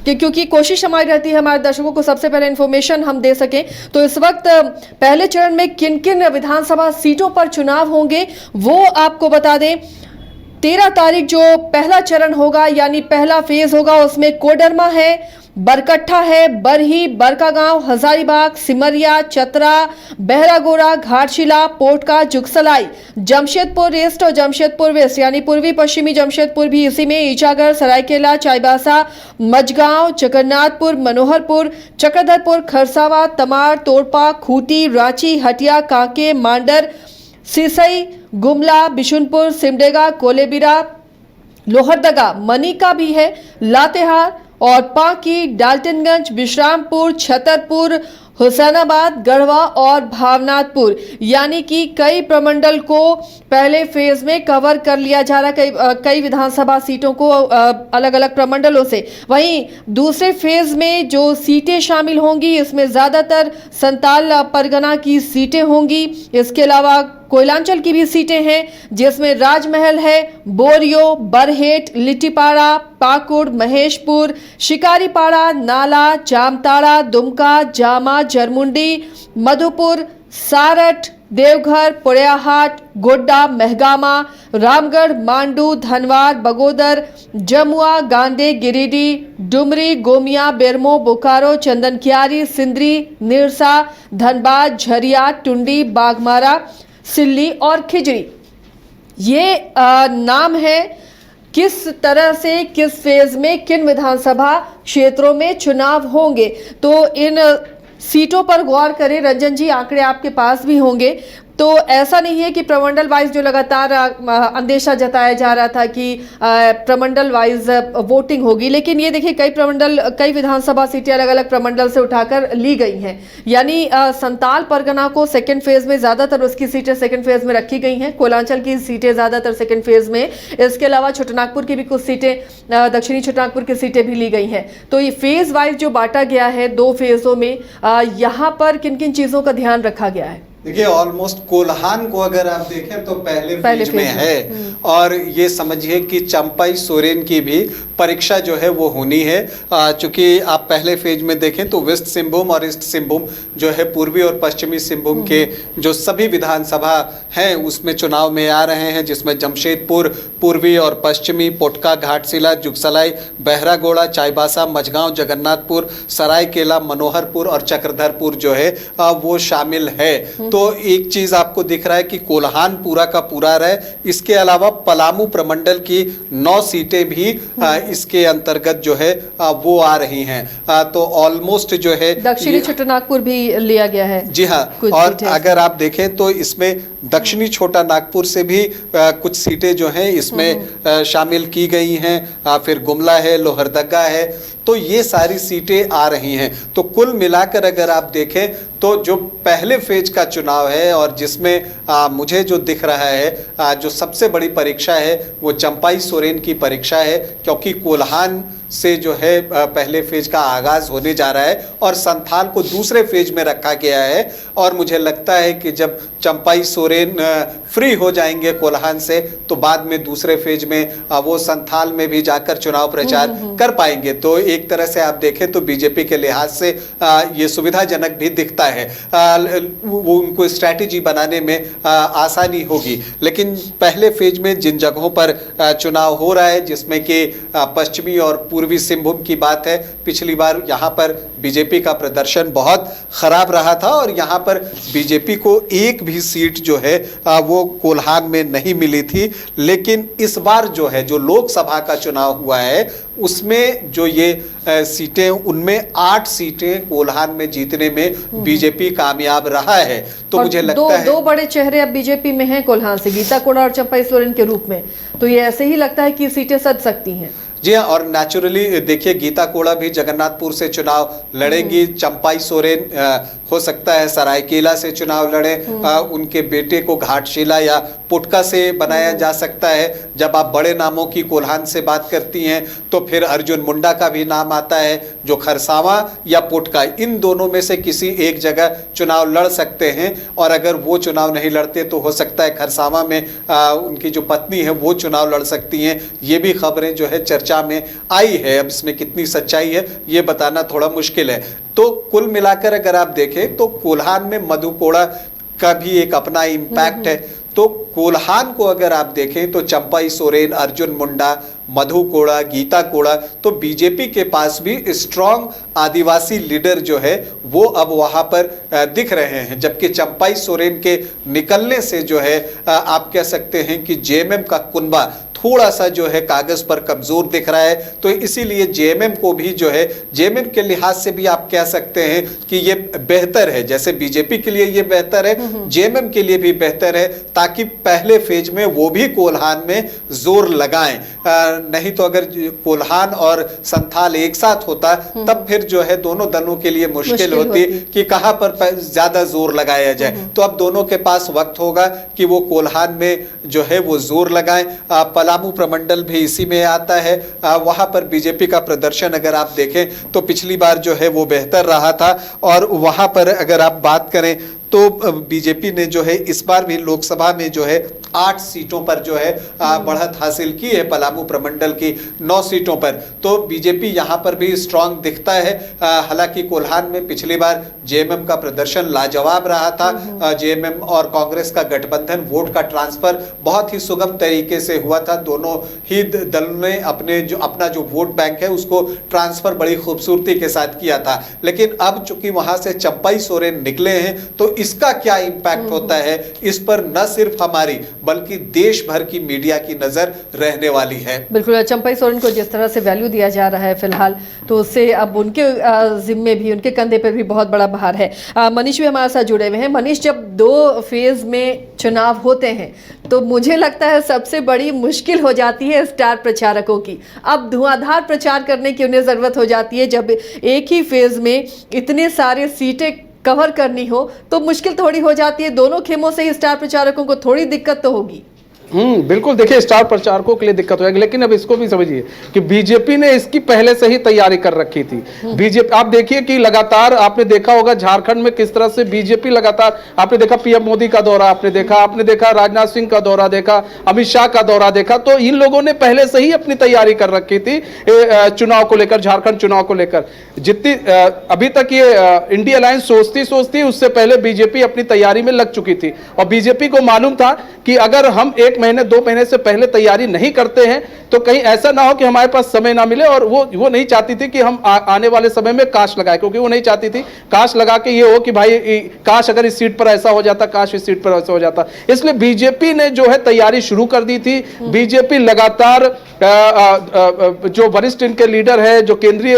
कि क्योंकि कोशिश हमारी रहती है हमारे दर्शकों को सबसे पहले इन्फॉर्मेशन हम दे सकें। तो इस वक्त पहले चरण में किन किन विधानसभा सीटों पर चुनाव होंगे वो आपको बता दें। 13 तारीख जो पहला चरण होगा यानी पहला फेज होगा उसमें कोडरमा है, बरकट्ठा है, बरही, बरकागांव, हजारीबाग, सिमरिया, चतरा, बहरागोड़ा, घाटशिला, पोटका, जुगसलाई, जमशेदपुर ईस्ट और जमशेदपुर वेस्ट यानी पूर्वी पश्चिमी जमशेदपुर भी इसी में, ईचागढ़, सरायकेला, चाईबासा, मझगांव, जगन्नाथपुर, मनोहरपुर, चक्रधरपुर, खरसावा, तमाड़, तोड़पा, खूंटी, रांची, हटिया, कांके, मांडर, सिसई, गुमला, बिशुनपुर, सिमडेगा, कोलेबिरा, लोहरदगा, मनिका भी है, लातेहार और पांकी, डाल्टनगंज, विश्रामपुर, छतरपुर, हुसैनाबाद, गढ़वा और भावनाथपुर यानी कि कई प्रमंडल को पहले फेज में कवर कर लिया जा रहा है, कई विधानसभा सीटों को अलग अलग प्रमंडलों से। वहीं दूसरे फेज में जो सीटें शामिल होंगी इसमें ज्यादातर संताल परगना की सीटें होंगी। इसके अलावा कोयलांचल की भी सीटें हैं जिसमें राजमहल है, बोरियो, बरहेट, लिट्टीपाड़ा, पाकुड़, महेशपुर, शिकारीपाड़ा, नाला, जामताड़ा, दुमका, जामा, जरमुंडी, मधुपुर, सारठ, देवघर, पोड़ैयाहाट, गोड्डा, महगामा, रामगढ़, मांडू, धनवार, बगोदर, जमुआ, गांधी, गिरिडीह, डुमरी, गोमिया, बेरमो, बोकारो, चंदनकियारी, सिंदरी, निरसा, धनबाद, झरिया, टुंडी, बागमारा, सिल्ली और खिजड़ी। ये नाम है किस तरह से किस फेज में किन विधानसभा क्षेत्रों में चुनाव होंगे। तो इन सीटों पर गौर करें रंजन जी, आंकड़े आपके पास भी होंगे। तो ऐसा नहीं है कि प्रमंडल वाइज जो लगातार अंदेशा जताया जा रहा था कि प्रमंडल वाइज वोटिंग होगी, लेकिन ये देखिए कई विधानसभा सीटें अलग अलग प्रमंडल से उठाकर ली गई हैं। यानी संताल परगना को सेकंड फेज में ज्यादातर उसकी सीटें सेकंड फेज में रखी गई हैं, कोयलांचल की सीटें ज्यादातर सेकंड फेज में, इसके अलावा छोटानागपुर की भी कुछ सीटें, दक्षिणी छोटानागपुर की सीटें भी ली गई हैं। तो ये फेज वाइज जो बांटा गया है 2 फेजों में, यहाँ पर किन किन चीजों का ध्यान रखा गया है? देखिए ऑलमोस्ट कोल्हान को अगर आप देखें तो पहले फेज में है और ये समझिए कि चंपाई सोरेन की भी परीक्षा जो है वो होनी है। चूंकि आप पहले फेज में देखें तो वेस्ट सिंहभूम और ईस्ट सिंहभूम जो है पूर्वी और पश्चिमी सिंहभूम के जो सभी विधानसभा हैं उसमें चुनाव में आ रहे हैं, जिसमें जमशेदपुर पूर्वी और पश्चिमी, पोटका, घाटशिला, जुगसलाई, बहरागोड़ा, चाईबासा, मझगांव, जगन्नाथपुर, सरायकेला, मनोहरपुर और चक्रधरपुर जो है वो शामिल है। तो एक चीज आपको दिख रहा है कि कोल्हान पूरा का पूरा रहे। इसके अलावा पलामू प्रमंडल की 9 सीटें भी इसके अंतर्गत जो है वो आ रही हैं। तो ऑलमोस्ट जो है दक्षिणी छोटानागपुर भी लिया गया है। जी हाँ, और अगर आप देखें तो इसमें दक्षिणी छोटा नागपुर से भी कुछ सीटें जो हैं इसमें शामिल की गई हैं। फिर गुमला है, लोहरदगा है, तो ये सारी सीटें आ रही हैं। तो कुल मिलाकर अगर आप देखें तो जो पहले फेज का चुनाव है और जिसमें मुझे जो दिख रहा है जो सबसे बड़ी परीक्षा है वो चंपाई सोरेन की परीक्षा है, क्योंकि कोल्हान से जो है पहले फेज का आगाज होने जा रहा है और संथाल को दूसरे फेज में रखा गया है। और मुझे लगता है कि जब चंपाई सोरेन फ्री हो जाएंगे कोल्हान से तो बाद में दूसरे फेज में वो संथाल में भी जाकर चुनाव प्रचार कर पाएंगे। तो एक तरह से आप देखें तो बीजेपी के लिहाज से ये सुविधाजनक भी दिखता है, वो उनको स्ट्रैटेजी बनाने में आसानी होगी। लेकिन पहले फेज में जिन जगहों पर चुनाव हो रहा है जिसमें कि पश्चिमी और पूर्वी सिंहभूम की बात है, पिछली बार यहाँ पर बीजेपी का प्रदर्शन बहुत खराब रहा था और यहाँ पर बीजेपी को एक भी सीट जो है वो कोल्हान में नहीं मिली थी। लेकिन इस बार जो है जो लोकसभा का चुनाव हुआ है उसमें जो ये सीटें उनमें 8 सीटें कोल्हान में जीतने में बीजेपी कामयाब रहा है। तो मुझे लगता है दो बड़े चेहरे अब बीजेपी में हैं कोल्हान से, गीता कोड़ा और चंपाई सोरेन के रूप में। तो ये ऐसे ही लगता है कि सीटें सज सकती हैं। जी हाँ, और नेचुरली देखिए गीता कोड़ा भी जगन्नाथपुर से चुनाव लड़ेंगी, चंपाई सोरेन हो सकता है सरायकेला से चुनाव लड़े, उनके बेटे को घाटशिला या पुटका से बनाया जा सकता है। जब आप बड़े नामों की कोल्हान से बात करती हैं तो फिर अर्जुन मुंडा का भी नाम आता है, जो खरसावां या पुटका इन दोनों में से किसी एक जगह चुनाव लड़ सकते हैं। और अगर वो चुनाव नहीं लड़ते तो हो सकता है खरसावां में उनकी जो पत्नी है वो चुनाव लड़ सकती हैं। ये भी खबरें जो है चर्चा में आई है। अब इसमें कितनी सच्चाई है ये बताना थोड़ा मुश्किल है। तो कुल मिलाकर अगर आप देखें तो कोल्हान में मधु कोड़ा का भी एक अपना इम्पैक्ट है। तो कोल्हान को अगर आप देखें तो चंपाई सोरेन, अर्जुन मुंडा, मधु कोड़ा, गीता कोड़ा, तो बीजेपी के पास भी स्ट्रांग आदिवासी लीडर जो है वो अब वहां पर दिख रहे हैं। जबकि चंपाई सोरेन के निकलने से जो है आप कह सकते हैं कि जेएमएम का कुनबा थोड़ा सा जो है कागज पर कमजोर दिख रहा है। तो इसीलिए जेएमएम को भी जो है जेएमएम के लिहाज से भी आप कह सकते हैं कि ये बेहतर है। जैसे बीजेपी के लिए ये बेहतर है, जेएमएम के लिए भी बेहतर है, ताकि पहले फेज में वो भी कोल्हान में जोर लगाएं। नहीं तो अगर कोल्हान और संथाल एक साथ होता तब फिर जो है दोनों दलों के लिए मुश्किल होती कि कहां पर ज्यादा जोर लगाया जाए। तो अब दोनों के पास वक्त होगा कि वो कोल्हान में जो है वो जोर लगाएं। पलामू प्रमंडल भी इसी में आता है। वहां पर बीजेपी का प्रदर्शन अगर आप देखें तो पिछली बार जो है वो बेहतर रहा था। और वहां पर अगर आप बात करें तो बीजेपी ने जो है इस बार भी लोकसभा में जो है 8 सीटों पर जो है बढ़त हासिल की है, पलामू प्रमंडल की 9 सीटों पर। तो बीजेपी यहां पर भी स्ट्रांग दिखता है। हालांकि कोल्हान में पिछली बार जेएमएम का प्रदर्शन लाजवाब रहा था। जेएमएम और कांग्रेस का गठबंधन, वोट का ट्रांसफर बहुत ही सुगम तरीके से हुआ था। दोनों ही दल ने अपना जो वोट बैंक है उसको ट्रांसफर बड़ी खूबसूरती के साथ किया था। लेकिन अब चूंकि वहां से चंपाई सोरेन निकले हैं तो इसका क्या इंपैक्ट होता है, इस पर न सिर्फ हमारी बल्कि देश भर की मीडिया की नजर रहने वाली है। बिल्कुल, चंपाई सोरेन को जिस तरह से वैल्यू दिया जा रहा है फिलहाल, तो उससे अब उनके जिम्मे भी, उनके कंधे पर भी बहुत बड़ा भार है। मनीष भी हमारे साथ जुड़े हुए हैं। मनीष, जब 2 फेज में चुनाव होते हैं तो मुझे लगता है सबसे बड़ी मुश्किल हो जाती है स्टार प्रचारकों की। अब धुआंधार प्रचार करने की उन्हें जरूरत हो जाती है। जब एक ही फेज में इतने सारे सीटें कवर करनी हो तो मुश्किल थोड़ी हो जाती है। दोनों खेमों से ही स्टार प्रचारकों को थोड़ी दिक्कत तो होगी। बिल्कुल, देखिए स्टार प्रचारकों के लिए दिक्कत हो जाएगी। लेकिन अब इसको भी समझिए कि बीजेपी ने इसकी पहले से ही तैयारी कर रखी थी। बीजेपी, आप देखिए कि लगातार आपने देखा होगा झारखंड में किस तरह से बीजेपी लगातार, आपने देखा पीएम मोदी का दौरा, आपने देखा राजनाथ सिंह का दौरा देखा, अमित शाह का दौरा देखा। तो इन लोगों ने पहले से ही अपनी तैयारी कर रखी थी चुनाव को लेकर, झारखंड चुनाव को लेकर। जितनी अभी तक ये इंडिया अलायंस सोचती उससे पहले बीजेपी अपनी तैयारी में लग चुकी थी। और बीजेपी को मालूम था कि अगर हम 1 महीने 2 महीने से पहले तैयारी नहीं करते हैं तो कहीं ऐसा ना हो कि हमारे पास समय ना मिले। और वो नहीं चाहती थी कि हम आने वाले समय में काश लगाए, क्योंकि वो नहीं चाहती थी काश लगा के ये हो कि भाई काश अगर इस सीट पर ऐसा हो जाता, काश इस सीट पर ऐसा हो जाता। इसलिए बीजेपी ने जो है तैयारी शुरू कर दी थी। बीजेपी लगातार जो वरिष्ठ इनके लीडर है, जो केंद्रीय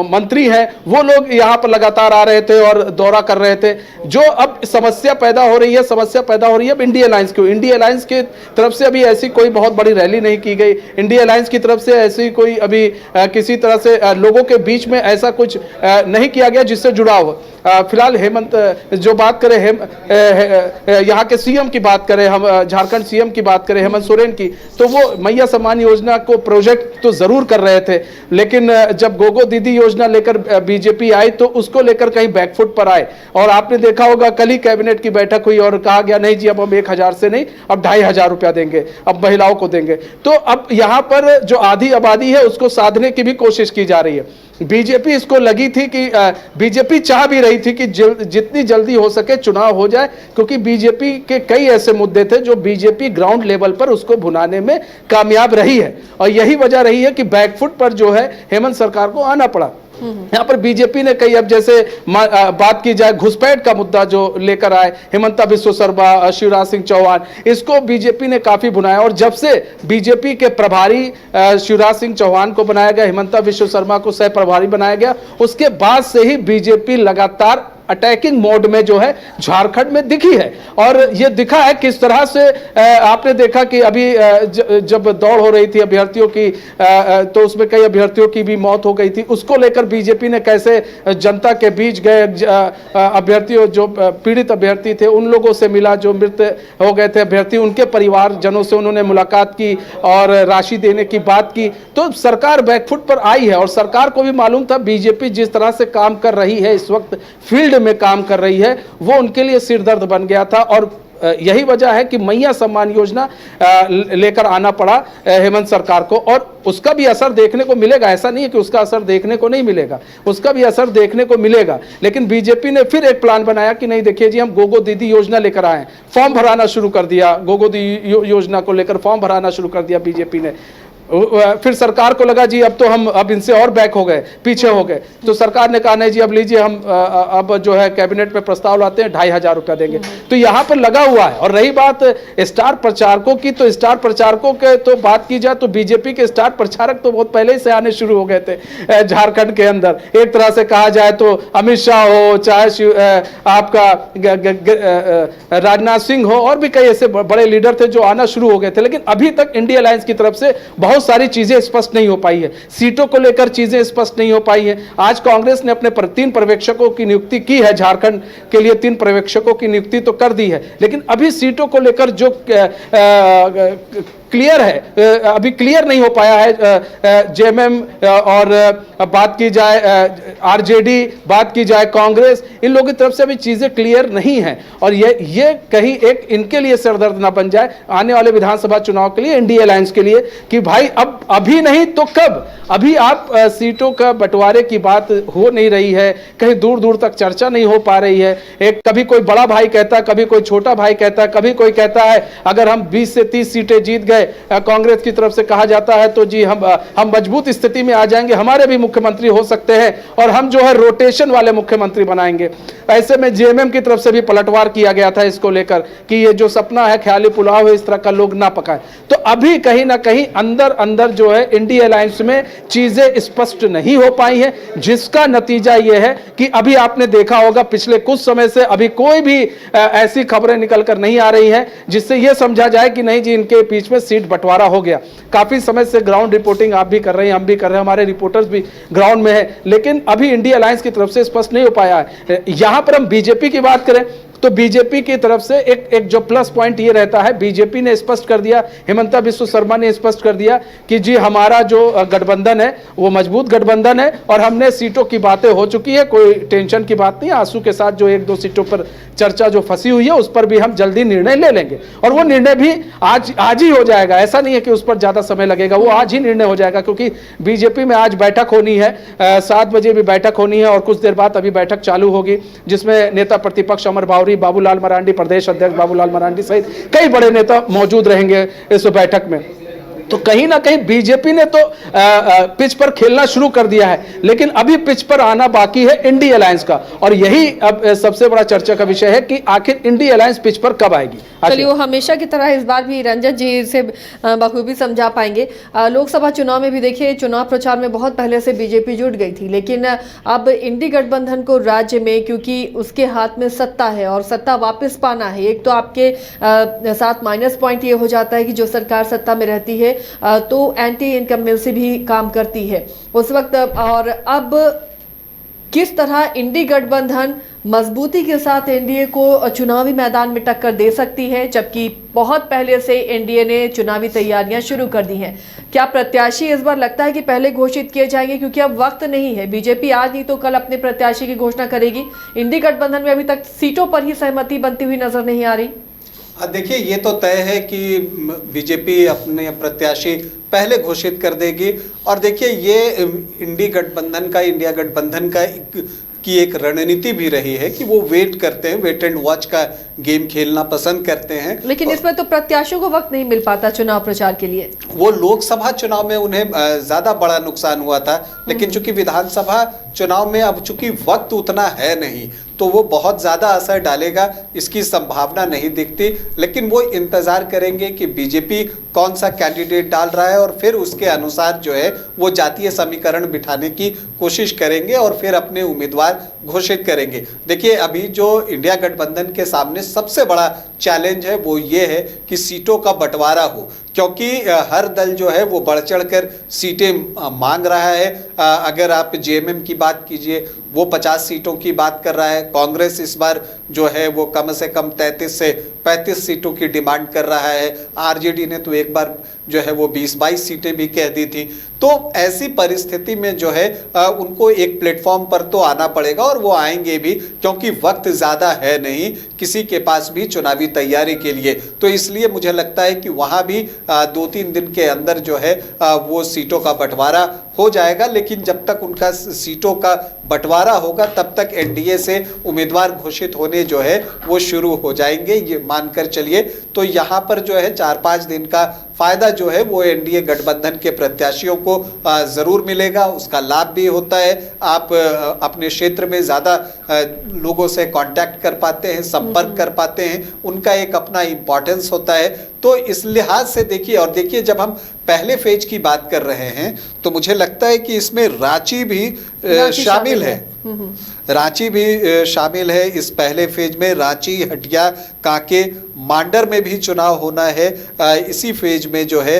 मंत्री हैं, वो लोग यहां पर लगातार आ रहे थे और दौरा कर रहे थे। जो अब समस्या पैदा हो रही है अब इंडिया अलायंस की। इंडिया अलायंस के तरफ से अभी ऐसी कोई बहुत बड़ी रैली नहीं की गई। इंडिया अलायंस की तरफ से ऐसी कोई अभी किसी तरह से लोगों के बीच में ऐसा कुछ नहीं किया गया जिससे जुड़ाव हो। फिलहाल हेमंत, जो बात करें यहाँ के सीएम की बात करें, हम झारखंड सीएम की बात करें हेमंत सोरेन की, तो वो मैया सम्मान योजना को प्रोजेक्ट तो जरूर कर रहे थे। लेकिन जब गोगो दीदी योजना लेकर बीजेपी आई तो उसको लेकर कहीं बैकफुट पर आए। और आपने देखा होगा कल ही कैबिनेट की बैठक हुई और कहा गया नहीं जी अब हम 1000 से नहीं, अब 2500 रुपया देंगे, अब महिलाओं को देंगे। तो अब यहाँ पर जो आधी आबादी है उसको साधने की भी कोशिश की जा रही है। बीजेपी इसको लगी थी कि बीजेपी चाह भी रही थी कि जितनी जल्दी हो सके चुनाव हो जाए, क्योंकि बीजेपी के कई ऐसे मुद्दे थे जो बीजेपी ग्राउंड लेवल पर उसको भुनाने में कामयाब रही है। और यही वजह रही है कि बैकफुट पर जो है हेमंत सरकार को आना पड़ा। यहाँ पर बीजेपी ने कई, अब जैसे बात की जाए घुसपैठ का मुद्दा जो लेकर आए हेमंता बिस्व शर्मा, शिवराज सिंह चौहान, इसको बीजेपी ने काफी भुनाया। और जब से बीजेपी के प्रभारी शिवराज सिंह चौहान को बनाया गया, हेमंता बिस्व शर्मा को सह प्रभारी बनाया गया, उसके बाद से ही बीजेपी लगातार अटैकिंग मोड में जो है झारखंड में दिखी है। और ये दिखा है किस तरह से आपने देखा कि अभी जब दौड़ हो रही थी अभ्यर्थियों की, तो उसमें कई अभ्यर्थियों की भी मौत हो गई थी। उसको लेकर बीजेपी ने कैसे जनता के बीच गए, अभ्यर्थियों जो पीड़ित अभ्यर्थी थे उन लोगों से मिला, जो मृत हो गए थे अभ्यर्थी उनके परिवारजनों से उन्होंने मुलाकात की और राशि देने की बात की। तो सरकार बैकफुट पर आई है और सरकार को भी मालूम था बीजेपी जिस तरह से काम कर रही है, इस वक्त फील्ड में काम कर रही है, वो उनके लिए सिरदर्द बन गया था। और यही वजह है कि मैया सम्मान योजना लेकर आना पड़ा हेमंत सरकार को, और उसका भी असर देखने को मिलेगा। ऐसा नहीं है कि उसका असर देखने को नहीं मिलेगा, उसका भी असर देखने को मिलेगा। लेकिन बीजेपी ने फिर एक प्लान बनाया कि नहीं देखिए जी, हम गोगो दीदी योजना लेकर आए, फॉर्म भराना शुरू कर दिया, गोगो दीदी योजना को लेकर फॉर्म भराना शुरू कर दिया बीजेपी ने। फिर सरकार को लगा जी अब इनसे और बैक हो गए, पीछे हो गए, तो सरकार ने कहा नहीं जी अब लीजिए, हम अब जो है कैबिनेट में प्रस्ताव लाते हैं, 2500 रुपया देंगे। तो यहाँ पर लगा हुआ है। और रही बात स्टार प्रचारकों की, तो स्टार प्रचारकों के तो बात की जाए तो बीजेपी के स्टार प्रचारक तो बहुत पहले से आने शुरू हो गए थे झारखंड के अंदर। एक तरह से कहा जाए तो अमित शाह हो, चाहे आपका राजनाथ सिंह हो, और भी कई ऐसे बड़े लीडर थे जो आना शुरू हो गए थे। लेकिन अभी तक इंडिया अलायंस की तरफ से बहुत सारी चीजें स्पष्ट नहीं हो पाई है, सीटों को लेकर चीजें स्पष्ट नहीं हो पाई है। आज कांग्रेस ने अपने 3 पर्यवेक्षकों की नियुक्ति की है, झारखंड के लिए 3 पर्यवेक्षकों की नियुक्ति तो कर दी है, लेकिन अभी सीटों को लेकर जो क्लियर है, अभी क्लियर नहीं हो पाया है। जेएमएम और बात की जाए आरजेडी, बात की जाए कांग्रेस, इन लोगों की तरफ से अभी चीजें क्लियर नहीं है। और ये कहीं एक इनके लिए सरदर्द ना बन जाए आने वाले विधानसभा चुनाव के लिए, इंडिया अलायंस के लिए, कि भाई अब अभी नहीं तो कब। अभी आप सीटों का बंटवारे की बात हो नहीं रही है, कहीं दूर दूर तक चर्चा नहीं हो पा रही है। एक कभी कोई बड़ा भाई कहता है, कभी कोई छोटा भाई कहता है, कभी कोई कहता है अगर हम 20 से 30 सीटें जीत गए, कांग्रेस की तरफ से कहा जाता है तो जी हम मजबूत स्थिति में आ जाएंगे, हमारे भी मुख्यमंत्री हो सकते हैं और हम जो है रोटेशन वाले मुख्यमंत्री बनाएंगे। ऐसे में जेएमएम की तरफ से भी पलटवार किया गया था इसको लेकर कि ये जो सपना है ख्याली पुलाव है, इस तरह का लोग ना पकाए। तो अभी कहीं ना कहीं अंदर अंदर जो है इंडिया अलायंस में चीजें स्पष्ट नहीं हो पाई हैं, जिसका नतीजा यह है कि अभी आपने देखा होगा पिछले कुछ समय से अभी कोई भी ऐसी खबरें निकल कर नहीं आ रही हैं जिससे यह समझा जाए कि नहीं जी इनके बीच में सीट बंटवारा हो गया। काफी समय से ग्राउंड रिपोर्टिंग आप भी कर रहे हैं, हम भी कर रहे हैं, हमारे रिपोर्टर्स भी ग्राउंड में है, लेकिन अभी इंडिया अलायंस की तरफ से स्पष्ट नहीं हो पाया है। यहां पर हम बीजेपी की बात करें तो बीजेपी की तरफ से एक जो प्लस पॉइंट ये रहता है, बीजेपी ने स्पष्ट कर दिया, हिमंता बिस्वा शर्मा ने स्पष्ट कर दिया कि जी हमारा जो गठबंधन है वो मजबूत गठबंधन है और हमने सीटों की बातें हो चुकी है, कोई टेंशन की बात नहीं। आंसू के साथ जो 1-2 सीटों पर चर्चा जो फंसी हुई है उस पर भी हम जल्दी निर्णय ले लेंगे और वो निर्णय भी आज ही हो जाएगा। ऐसा नहीं है कि उस पर ज्यादा समय लगेगा, वो आज ही निर्णय हो जाएगा, क्योंकि बीजेपी में आज बैठक होनी है, 7 बजे भी बैठक होनी है और कुछ देर बाद अभी बैठक चालू होगी, जिसमें नेता प्रतिपक्ष अमर बावरी, बाबूलाल मरांडी, प्रदेश अध्यक्ष बाबूलाल मरांडी सहित कई बड़े नेता मौजूद रहेंगे इस बैठक में। तो कहीं ना कहीं बीजेपी ने तो पिच पर खेलना शुरू कर दिया है, लेकिन अभी पिच पर आना बाकी है इंडिया अलायंस का, और यही अब सबसे बड़ा चर्चा का विषय है कि आखिर इंडिया अलायंस पिच पर कब आएगी। चलिए, वो हमेशा की तरह इस बार भी रंजन जी से बखूबी समझा पाएंगे। लोकसभा चुनाव में भी देखिए, चुनाव प्रचार में बहुत पहले से बीजेपी जुट गई थी, लेकिन अब इंडी गठबंधन को राज्य में, क्योंकि उसके हाथ में सत्ता है और सत्ता वापस पाना है, एक तो आपके साथ माइनस पॉइंट ये हो जाता है कि जो सरकार सत्ता में रहती है तो एंटी इनकम्बेंसी भी काम करती है उस वक्त। और अब किस तरह इंडी गठबंधन मजबूती के साथ एनडीए को चुनावी मैदान में टक्कर दे सकती है, जबकि बहुत पहले से एनडीए ने चुनावी तैयारियां शुरू कर दी हैं। क्या प्रत्याशी इस बार लगता है कि पहले घोषित किए जाएंगे, क्योंकि अब वक्त नहीं है, बीजेपी आज नहीं तो कल अपने प्रत्याशी की घोषणा करेगी। इंडी गठबंधन में अभी तक सीटों पर ही सहमति बनती हुई नजर नहीं आ रही। देखिए, ये तो तय है कि बीजेपी अपने प्रत्याशी पहले घोषित कर देगी। और देखिए, ये इंडिया गठबंधन का की एक रणनीति भी रही है कि वो वेट करते हैं, वेट एंड वॉच का गेम खेलना पसंद करते हैं। लेकिन इसमें तो प्रत्याशियों को वक्त नहीं मिल पाता चुनाव प्रचार के लिए। वो लोकसभा चुनाव में उन्हें ज्यादा बड़ा नुकसान हुआ था, लेकिन चूंकि विधानसभा चुनाव में अब चूंकि वक्त उतना है नहीं, तो वो बहुत ज्यादा असर डालेगा इसकी संभावना नहीं दिखती। लेकिन वो इंतजार करेंगे कि बीजेपी कौन सा कैंडिडेट डाल रहा है और फिर उसके अनुसार जो है वो जातीय समीकरण बिठाने की कोशिश करेंगे और फिर अपने उम्मीदवार घोषित करेंगे। देखिए, अभी जो इंडिया गठबंधन के सामने सबसे बड़ा चैलेंज है वो ये है कि सीटों का बंटवारा हो, क्योंकि हर दल जो है वो बढ़ चढ़कर सीटें मांग रहा है। अगर आप जेएमएम की बात कीजिए, वो 50 सीटों की बात कर रहा है। कांग्रेस इस बार जो है वो कम से कम 33 से 35 सीटों की डिमांड कर रहा है। आरजेडी ने तो एक बार जो है वो 20-22 सीटें भी कह दी थी। तो ऐसी परिस्थिति में जो है उनको एक प्लेटफॉर्म पर तो आना पड़ेगा और वो आएंगे भी, क्योंकि वक्त ज़्यादा है नहीं किसी के पास भी चुनावी तैयारी के लिए। तो इसलिए मुझे लगता है कि वहाँ भी 2-3 दिन के अंदर जो है वो सीटों का बंटवारा हो जाएगा। लेकिन जब तक उनका सीटों का बंटवारा होगा तब तक एनडीए से उम्मीदवार घोषित होने जो है वो शुरू हो जाएंगे, ये मानकर चलिए। तो यहाँ पर जो है 4-5 दिन का फायदा जो है वो एनडीए गठबंधन के प्रत्याशियों को जरूर मिलेगा, उसका लाभ भी होता है। आप अपने क्षेत्र में ज़्यादा लोगों से कांटेक्ट कर पाते हैं, संपर्क कर पाते हैं, उनका एक अपना इम्पोर्टेंस होता है। तो इस लिहाज से देखिए, और देखिए जब हम पहले फेज की बात कर रहे हैं तो मुझे लगता है कि इसमें रांची भी शामिल है। रांची भी शामिल है इस पहले फेज में। रांची, हटिया, कांके, मांडर में भी चुनाव होना है। इसी फेज में जो है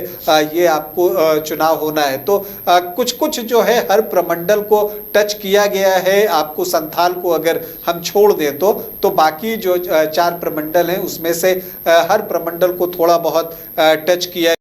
ये आपको चुनाव होना है। तो कुछ कुछ जो है हर प्रमंडल को टच किया गया है। आपको संथाल को अगर हम छोड़ दें तो बाकी जो 4 प्रमंडल हैं उसमें से हर प्रमंडल को थोड़ा बहुत टच किया